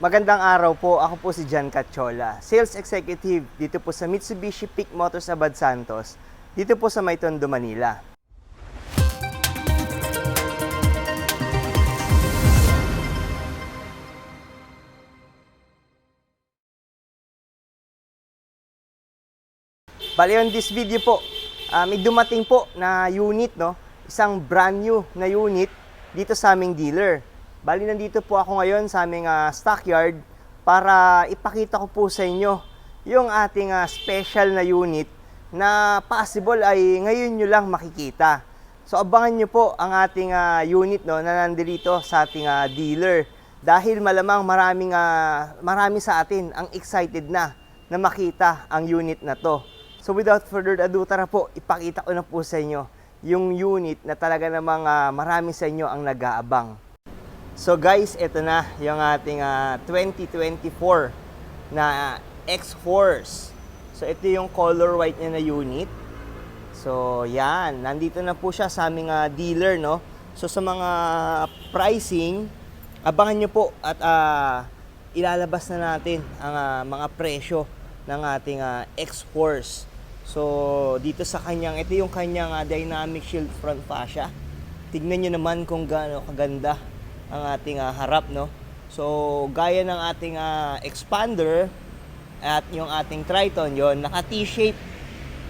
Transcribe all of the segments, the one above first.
Magandang araw po. Ako po si Jan Cachola, Sales Executive dito po sa Mitsubishi Peak Motors Abad Santos, dito po sa May Tondo, Manila. Bali on this video po, may dumating po na unit, no? Isang brand new na unit dito sa aming dealer. Bali nandito po ako ngayon sa aming stockyard para ipakita ko po sa inyo yung ating special na unit na possible ay ngayon nyo lang makikita. So abangan nyo po ang ating unit, no, na nandito sa ating dealer. Dahil malamang marami sa atin ang excited na makita ang unit na to. So without further ado, tara po, ipakita ko na po sa inyo yung unit na talaga namang marami sa inyo ang nag-aabang. So guys, ito na yung ating 2024 na X-Force. So ito yung color white niya na unit. So yan, nandito na po siya sa aming dealer, no? So sa mga pricing, abangan nyo po at ilalabas na natin ang mga presyo ng ating X-Force. So dito sa kanyang, ito yung kanyang dynamic shield front fascia. Tignan nyo naman kung gaano kaganda ang ating harap, no? So gaya ng ating expander at yung ating Triton, yon naka T-shape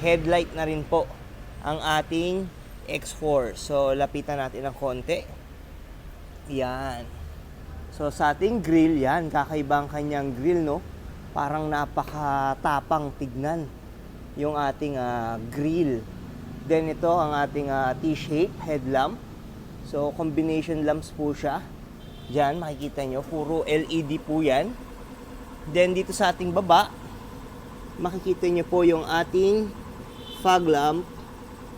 headlight na rin po ang ating X4. So lapitan natin ng konti. Yan. So sa ating grill, yan, kakaiba ang kanyang grill, no? Parang napakatapang tignan yung ating grill. Then ito ang ating T-shape headlamp. So combination lamps po siya. Diyan makikita nyo, puro LED po yan. Then dito sa ating baba, makikita nyo po yung ating fog lamp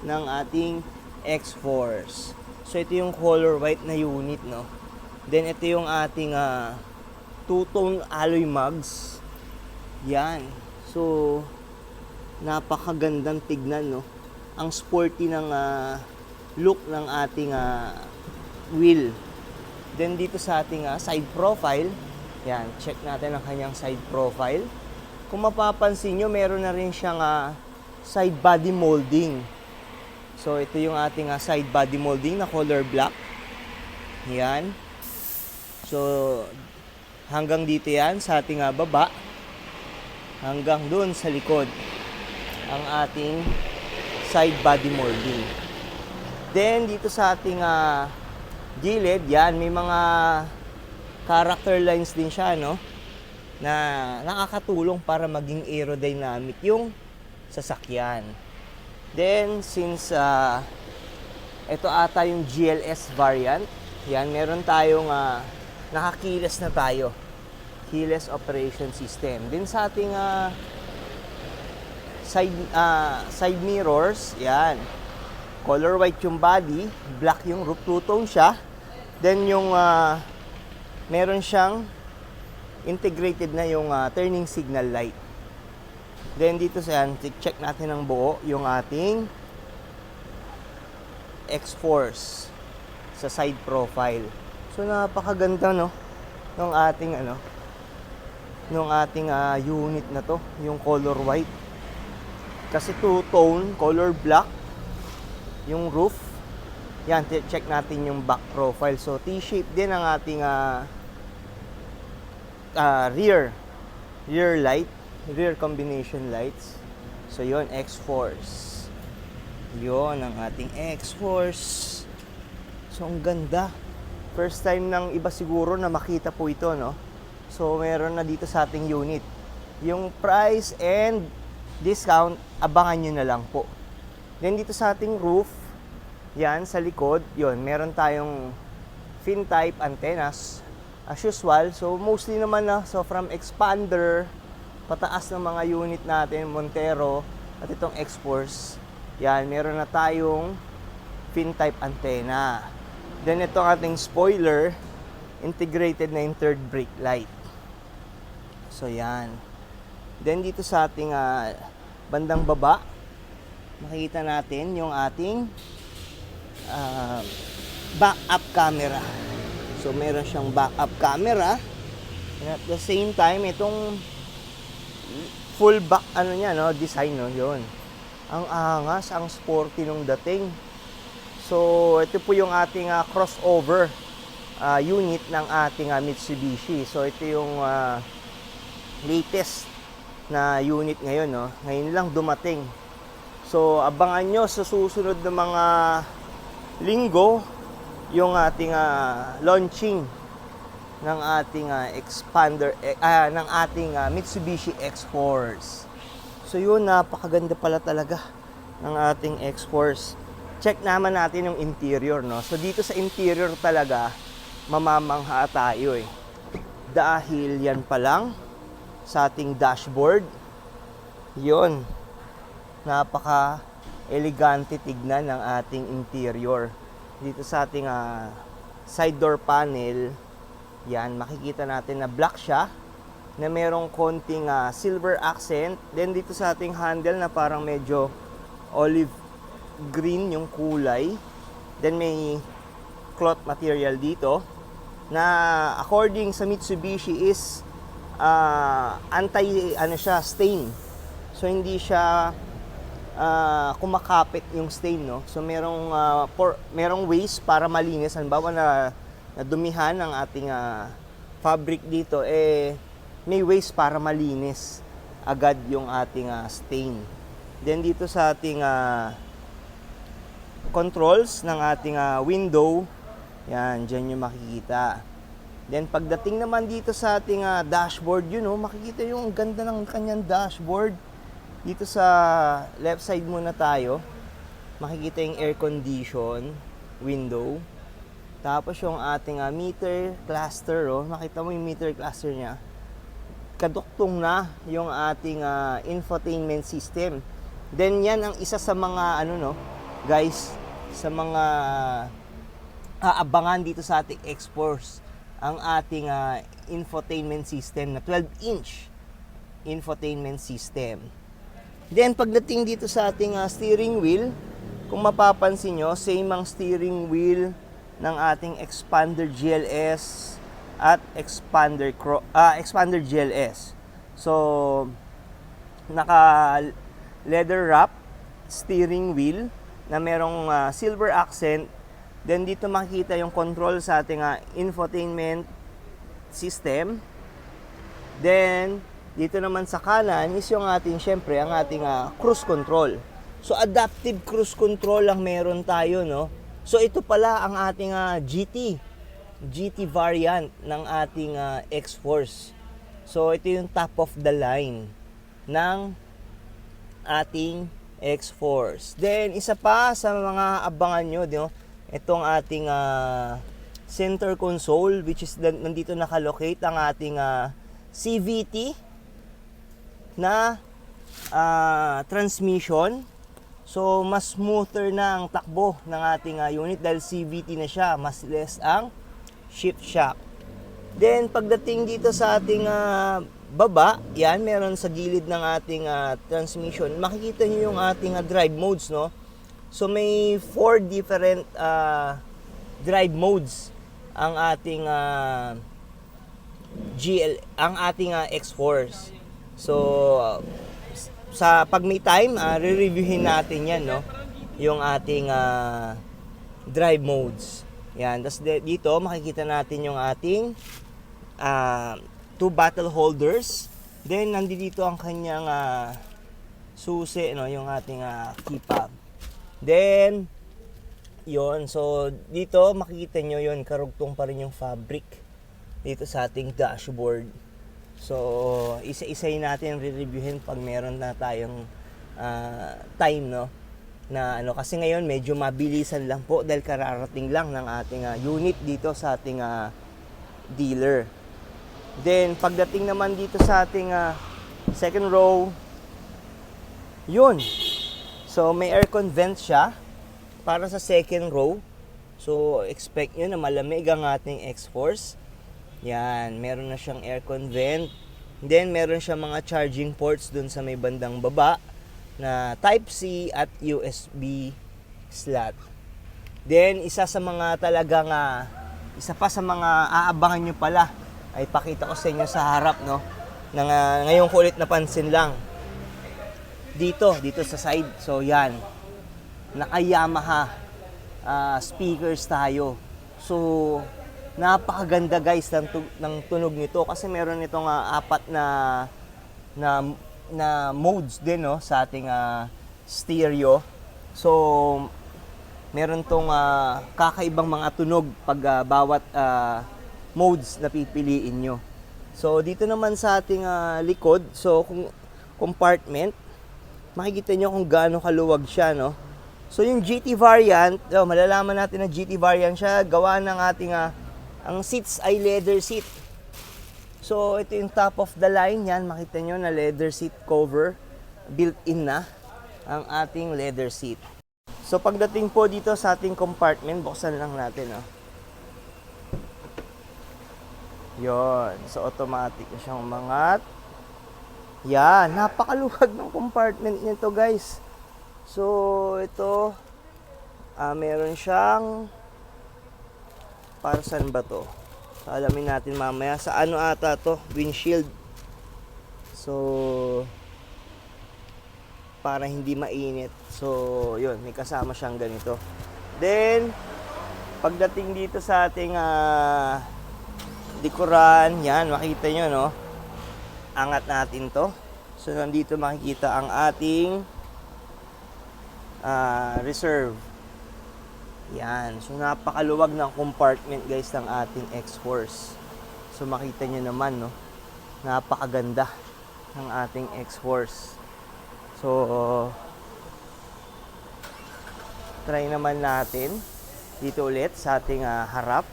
ng ating X-Force. So ito yung color white na unit, no? Then ito yung ating two-tone alloy mugs. Yan. So napakagandang tignan, no? Ang sporty ng look ng ating wheel. Then dito sa ating side profile, yan, check natin ang kanyang side profile. Kung mapapansin nyo, meron na rin siyang side body molding. So ito yung ating side body molding na color black. Yan. So hanggang dito yan sa ating baba, hanggang dun sa likod ang ating side body molding. Then dito sa ating gilid, yan, may mga character lines din siya, no? Na nakakatulong para maging aerodynamic yung sasakyan. Then since ito ata yung GLS variant, yan, meron tayong nakakiles na tayo. Keyless operation system. Then sa ating side mirrors, yan, color white yung body, black yung roof, two-tone siya. Then yung meron siyang integrated na yung turning signal light. Then dito sa yan, check natin ang buo yung ating X-Force sa side profile. So napakaganda, no, ng ating unit na to, yung color white. Kasi two-tone, color black yung roof. Yan, check natin yung back profile. So T-shape din ang ating rear light, rear combination lights. So yon, X-Force. Yon ang ating X-Force. So ang ganda. First time ng iba siguro na makita po ito, no? So meron na dito sa ating unit. Yung price and discount, abangan nyo na lang po. Then dito sa ating roof, yan, sa likod, yon, meron tayong fin type antennas as usual. So mostly naman so from expander, pataas ng mga unit natin, Montero, at itong X-Force, yan, meron na tayong fin type antenna. Then itong ating spoiler, integrated na yung third brake light. So yan. Then dito sa ating bandang baba, makikita natin yung ating backup camera. So meron siyang backup camera. And at the same time, itong full back ano niya, no, design, no, yun. Ang angas, ang sporty nung dating. So, ito po yung ating crossover unit ng ating Mitsubishi. So, ito yung latest na unit ngayon, no. Ngayon lang dumating. So, abangan nyo sa susunod na mga linggo yung ating launching ng ating expander ng ating Mitsubishi X-Force. So yun, napakaganda pala talaga ng ating X-Force. Check naman natin yung interior, no. So dito sa interior talaga mamamangha tayo eh. Dahil yan pa lang sa ating dashboard. Yun. Napaka elegante tignan ng ating interior. Dito sa ating side door panel, yan, makikita natin na black siya, na merong konting silver accent. Then dito sa ating handle na parang medyo olive green yung kulay. Then may cloth material dito na according sa Mitsubishi is anti stain. So hindi siya kumakapit yung stain, no. So merong ways para malinis. Halimbawa na dumihan ng ating fabric dito, may ways para malinis agad yung ating stain. Then dito sa ating controls ng ating window, yan, dyan yung makikita. Then pagdating naman dito sa ating dashboard, yun, makikita yung ganda ng kanyang dashboard. Dito sa left side muna tayo, makikita yung air condition window. Tapos yung ating meter cluster, makita mo yung meter cluster niya. Kaduktong na yung ating infotainment system. Then yan ang isa sa mga guys, sa mga aabangan dito sa ating X-Force, ang ating infotainment system na 12-inch infotainment system. Then pagdating dito sa ating steering wheel, kung mapapansin nyo, same ang steering wheel ng ating Expander GLS at Expander GLS. So, naka leather wrap steering wheel na merong silver accent. Then dito makikita yung control sa ating infotainment system. Then dito naman sa kanan is yung ating, syempre, ang ating cruise control. So adaptive cruise control lang meron tayo, no. So ito pala ang ating GT variant ng ating X-Force. So ito yung top of the line ng ating X-Force. Then isa pa sa mga abangan nyo, itong ating center console, which is nandito nakalocate ang ating CVT na transmission. So, mas smoother na ang takbo ng ating unit dahil CVT na siya. Mas less ang shift shock. Then, pagdating dito sa ating baba, yan, meron sa gilid ng ating transmission. Makikita nyo yung ating drive modes, no? So, may 4 different drive modes ang ating ang ating X-Force. So, sa pag may time, re-reviewin natin yan, no? Yung ating drive modes. Yan. Tapos dito, makikita natin yung ating 2 bottle holders. Then, nandito ang kanyang susi, no? Yung ating key fob. Then, yon. So, dito, makikita nyo yon, karugtong pa rin yung fabric dito sa ating dashboard. So, isa-isayin natin re-reviewin pag meron na tayong time, no? Na kasi ngayon medyo mabilisan lang po dahil kararating lang ng ating unit dito sa ating dealer. Then, pagdating naman dito sa ating second row, yun. So, may aircon vent siya para sa second row. So, expect nyo na malamig ang ating X-Force. Yan, meron na siyang aircon vent. Then, meron siyang mga charging ports dun sa may bandang baba na Type-C at USB slot. Then, isa pa sa mga aabangan nyo pala ay pakita ko sa inyo sa harap, no? Ngayon ko ulit napansin lang. Dito sa side. So, yan. Naka-Yamaha speakers tayo. So, napakaganda guys ng tunog nito kasi meron itong apat na modes din, no, sa ating stereo. So, meron tong kakaibang mga tunog pag bawat modes na pipiliin nyo. So, dito naman sa ating likod, so kung compartment, makikita nyo kung gaano kaluwag siya, no? So, yung GT variant, malalaman natin na GT variant siya, gawa ng ating, ang seats ay leather seat. So, ito yung top of the line, yan, makita nyo na leather seat cover, built-in na ang ating leather seat. So, pagdating po dito sa ating compartment, buksan lang natin, no? Yon, so automatic na siyang umangat. Yan, napakaluwag ng compartment nito guys. So, ito, meron siyang, para saan ba to? So, alamin natin mamaya. Sa ano ata to? Windshield. So, para hindi mainit. So, yun, may kasama siyang ganito. Then, pagdating dito sa ating likuran, yan, makita nyo, no? Angat natin to. So, nandito makikita ang ating reserve. Yan. So, napakaluwag ng compartment, guys, ng ating X-Force. So, makita nyo naman, no? Napakaganda ng ating X-Force. So, try naman natin dito ulit sa ating harap.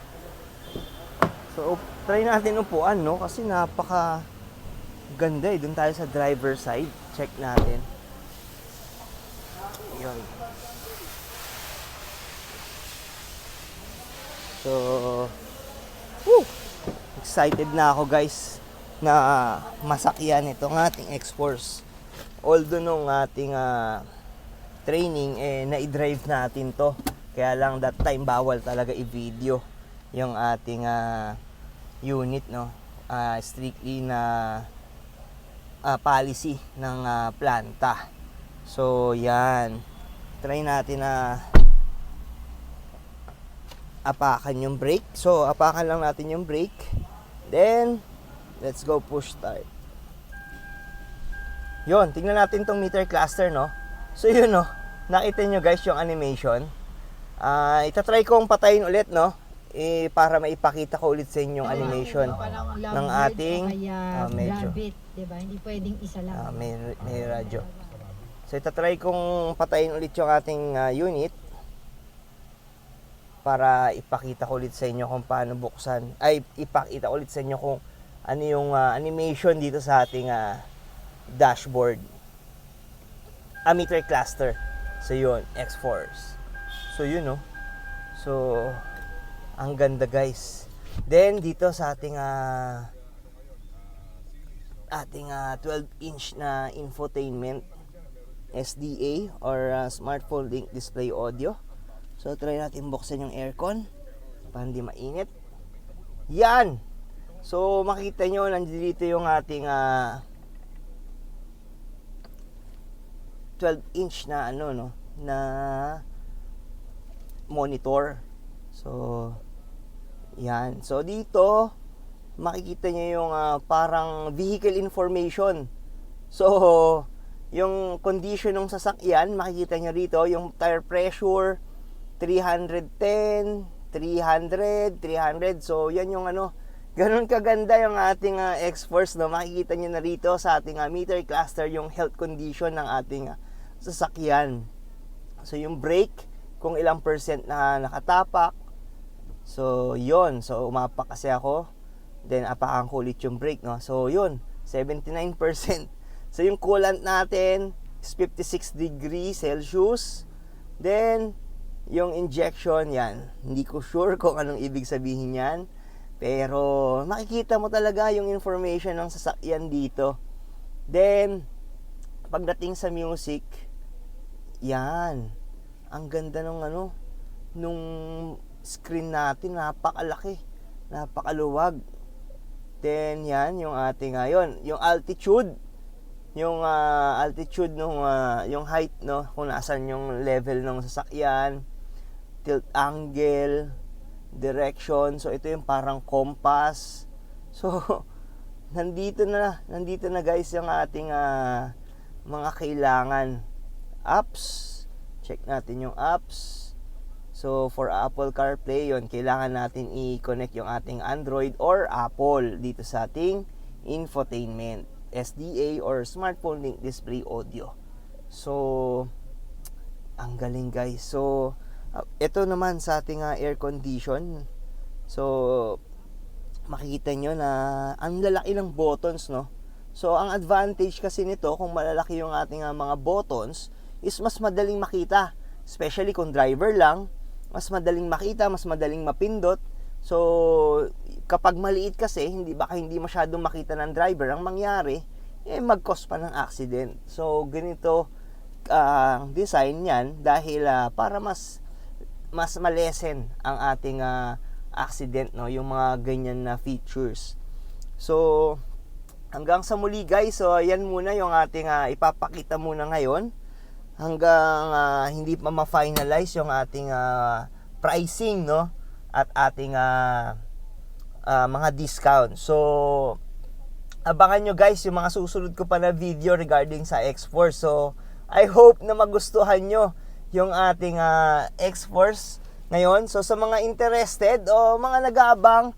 So, try natin upuan, no? Kasi napaka ganda eh. Doon tayo sa driver side. Check natin. Yun. So, woo! Excited na ako guys na masakyan itong ating X-Force. Although nung ating training, na-drive natin to. Kaya lang that time bawal talaga i-video yung ating unit, no? Strictly na policy ng planta. So, yan. Try natin na apakan yung brake. So, apakan lang natin yung brake. Then, let's go push start. Yun, tingnan natin tong meter cluster, no? So, yun, no? Nakita nyo guys yung animation. Itatry kong patayin ulit, no? Para maipakita ko ulit sa inyo yung animation ng ating medyo. Diba? Hindi pwedeng isa lang. May radyo. So, itatry kong patayin ulit yung ating unit para ipakita ko ulit sa inyo kung paano buksan. Ay, ipakita ko ulit sa inyo kung ano yung animation dito sa ating dashboard. Meter cluster. So, yun. X-Force. So, yun, no? So, ang ganda, guys. Then, dito sa ating 12-inch na infotainment SDA or smartphone link display audio. So, try natin buksan yung aircon para hindi mainit. Yan! So, makita nyo, nandito yung ating 12-inch na na monitor. So, yan. So, dito makikita nyo yung parang vehicle information. So, yung condition ng sasakyan, makikita nyo rito, yung tire pressure, 310, 300, 300. So, yan yung ganun kaganda yung ating X-Force, no? Makikita nyo na rito sa ating meter cluster yung health condition ng ating sasakyan. So, yung brake, kung ilang percent na nakatapak. So, yon. So, umapak kasi ako. Then, apakan ko ulit yung brake, no? So, yun. 79%. So, yung coolant natin is 56 degrees Celsius. Then, yung injection, yan. Hindi ko sure kung anong ibig sabihin yan. Pero, makikita mo talaga yung information ng sasakyan dito. Then, pagdating sa music, yan. Ang ganda ng nung screen natin. Napakalaki. Napakaluwag. Then yan yung ating ngayon, yung altitude, yung altitude nung yung height, no, kung nasaan yung level ng sasakyan, tilt angle, direction. So ito yung parang compass. So nandito na guys yung ating mga kailangan. Apps, check natin yung apps. So for Apple CarPlay, yon kailangan natin i-connect yung ating Android or Apple dito sa ating infotainment, SDA or Smartphone Link Display Audio. So ang galing guys. So ito naman sa ating air condition. So makikita nyo na ang lalaki ng buttons, no? So ang advantage kasi nito, kung malalaki yung ating mga buttons, is mas madaling makita, especially kung driver lang, mas madaling makita, mas madaling mapindot. So kapag maliit kasi, baka hindi masyadong makita ng driver, ang mangyari mag-cause pa ng accident. So ganito ang design niyan, dahil para mas malesen ang ating accident, no, yung mga ganyan na features. So hanggang sa muli guys, so yan muna yung ating ipapakita muna ngayon, hanggang hindi pa ma-finalize yung ating pricing, no, at ating mga discount. So abangan nyo guys yung mga susunod ko pa na video regarding sa X-Force. So I hope na magustuhan nyo yung ating X-Force ngayon. So sa mga interested o mga nag-aabang,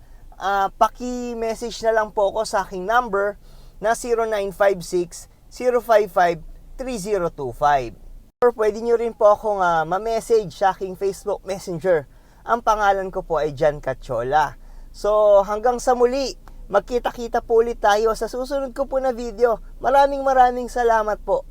paki-message na lang po ako sa aking number na 0956-055-3025. Or pwede nyo rin po akong ma-message sa aking Facebook Messenger. Ang pangalan ko po ay Jan Cachola. So hanggang sa muli, magkita-kita po ulit tayo sa susunod ko po na video. Maraming salamat po.